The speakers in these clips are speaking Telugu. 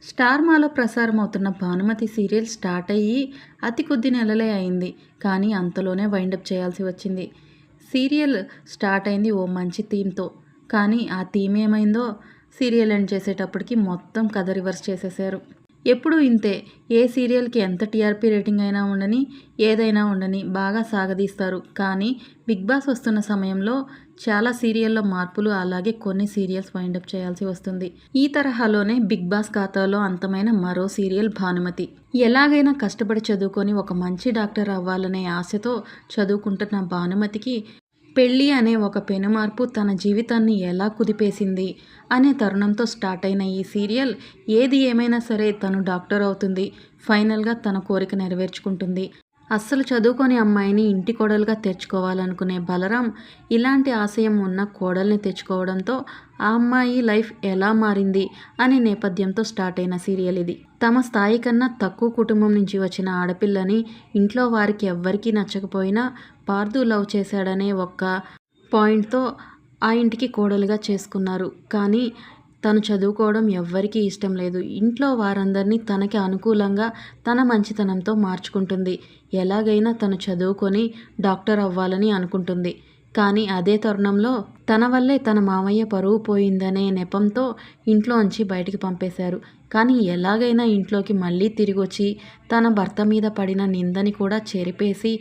స్టార్ మాలో ప్రసారం అవుతున్న భానుమతి సీరియల్ స్టార్ట్ అయ్యి అతి కొద్ది నెలలే అయింది. కానీ అంతలోనే వైండప్ చేయాల్సి వచ్చింది. సీరియల్ స్టార్ట్ అయింది ఓ మంచి థీమ్తో. కానీ ఆ థీమ్ ఏమైందో సీరియల్ ఎండ్ చేసేటప్పటికి మొత్తం కథ రివర్స్ చేసేశారు. ఎప్పుడూ ఇంతే, ఏ సీరియల్కి ఎంత టీఆర్పీ రేటింగ్ అయినా ఉండని, ఏదైనా ఉండని బాగా సాగదీస్తారు. కానీ బిగ్ బాస్ వస్తున్న సమయంలో చాలా సీరియల్లో మార్పులు, అలాగే కొన్ని సీరియల్స్ వైండప్ చేయాల్సి వస్తుంది. ఈ తరహాలోనే బిగ్ బాస్ ఖాతాలో అంతమైన మరో సీరియల్ భానుమతి. ఎలాగైనా కష్టపడి చదువుకొని ఒక మంచి డాక్టర్ అవ్వాలనే ఆశతో చదువుకుంటున్న భానుమతికి పెళ్ళి అనే ఒక పెనుమార్పు తన జీవితాన్ని ఎలా కుదిపేసింది అనే తరుణంతో స్టార్ట్ అయిన ఈ సీరియల్ ఏది ఏమైనా సరే తను డాక్టర్ అవుతుంది. ఫైనల్గా తన కోరిక నెరవేర్చుకుంటుంది. అస్సలు చదువుకొని అమ్మాయిని ఇంటి కోడలుగా తెచ్చుకోవాలనుకునే బలరాం ఇలాంటి ఆశయం ఉన్న కోడల్ని తెచ్చుకోవడంతో ఆ అమ్మాయి లైఫ్ ఎలా మారింది అనే నేపథ్యంతో స్టార్ట్ అయిన సీరియల్ ఇది. తమ స్థాయి కన్నా తక్కువ కుటుంబం నుంచి వచ్చిన ఆడపిల్లని ఇంట్లో వారికి ఎవ్వరికీ నచ్చకపోయినా పార్దు లవ్ చేశాడనే ఒక్క పాయింట్తో ఆ ఇంటికి కోడలుగా చేసుకున్నారు. కానీ తను చదువుకోవడం ఎవ్వరికీ ఇష్టం లేదు. ఇంట్లో వారందరినీ తనకి అనుకూలంగా తన మంచితనంతో మార్చుకుంటుంది. ఎలాగైనా తను చదువుకొని డాక్టర్ అవ్వాలని అనుకుంటుంది. కానీ అదే తరుణంలో తన వల్లే తన మామయ్య పరువు పోయిందనే నెపంతో ఇంట్లోంచి బయటికి పంపేశారు. కానీ ఎలాగైనా ఇంట్లోకి మళ్ళీ తిరిగొచ్చి తన భర్త మీద పడిన నిందని కూడా చెరిపేసి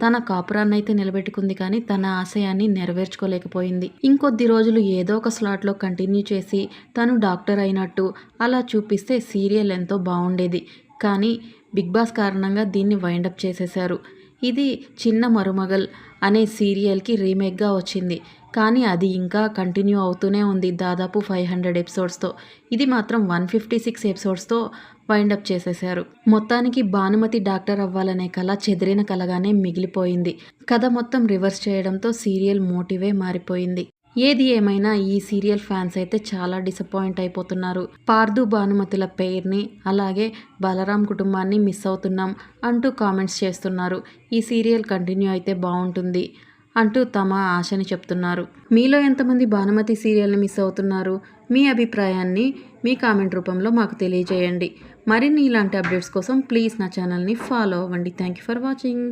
తన కాపురాన్నైతే నిలబెట్టుకుంది. కానీ తన ఆశయాన్ని నెరవేర్చుకోలేకపోయింది. ఇంకొద్ది రోజులు ఏదో ఒక స్లాట్లో కంటిన్యూ చేసి తను డాక్టర్ అయినట్టు అలా చూపిస్తే సీరియల్ ఎంతో బాగుండేది. కానీ బిగ్ బాస్ కారణంగా దీన్ని వైండప్ చేసేశారు. ఇది చిన్న మరుమగల్ అనే సీరియల్కి రీమేక్గా వచ్చింది. కానీ అది ఇంకా కంటిన్యూ అవుతూనే ఉంది దాదాపు 500 ఎపిసోడ్స్తో. ఇది మాత్రం 156 ఎపిసోడ్స్తో వైండప్ చేసేశారు. మొత్తానికి భానుమతి డాక్టర్ అవ్వాలనే కళ చెదిరిన కలగానే మిగిలిపోయింది. కథ మొత్తం రివర్స్ చేయడంతో సీరియల్ మోటివే మారిపోయింది. ఏది ఏమైనా ఈ సీరియల్ ఫ్యాన్స్ అయితే చాలా డిసప్పాయింట్ అయిపోతున్నారు. పార్దు భానుమతుల పెయిర్ని అలాగే బలరాం కుటుంబాన్ని మిస్ అవుతున్నాం అంటూ కామెంట్స్ చేస్తున్నారు. ఈ సీరియల్ కంటిన్యూ అయితే బాగుంటుంది అంటూ తమ ఆశని చెప్తున్నారు. మీలో ఎంతమంది భానుమతి సీరియల్ని మిస్ అవుతున్నారు? మీ అభిప్రాయాన్ని మీ కామెంట్ రూపంలో మాకు తెలియజేయండి. మరిన్ని ఇలాంటి అప్డేట్స్ కోసం ప్లీజ్ నా ఛానల్ని ఫాలో అవ్వండి. Thank you for watching.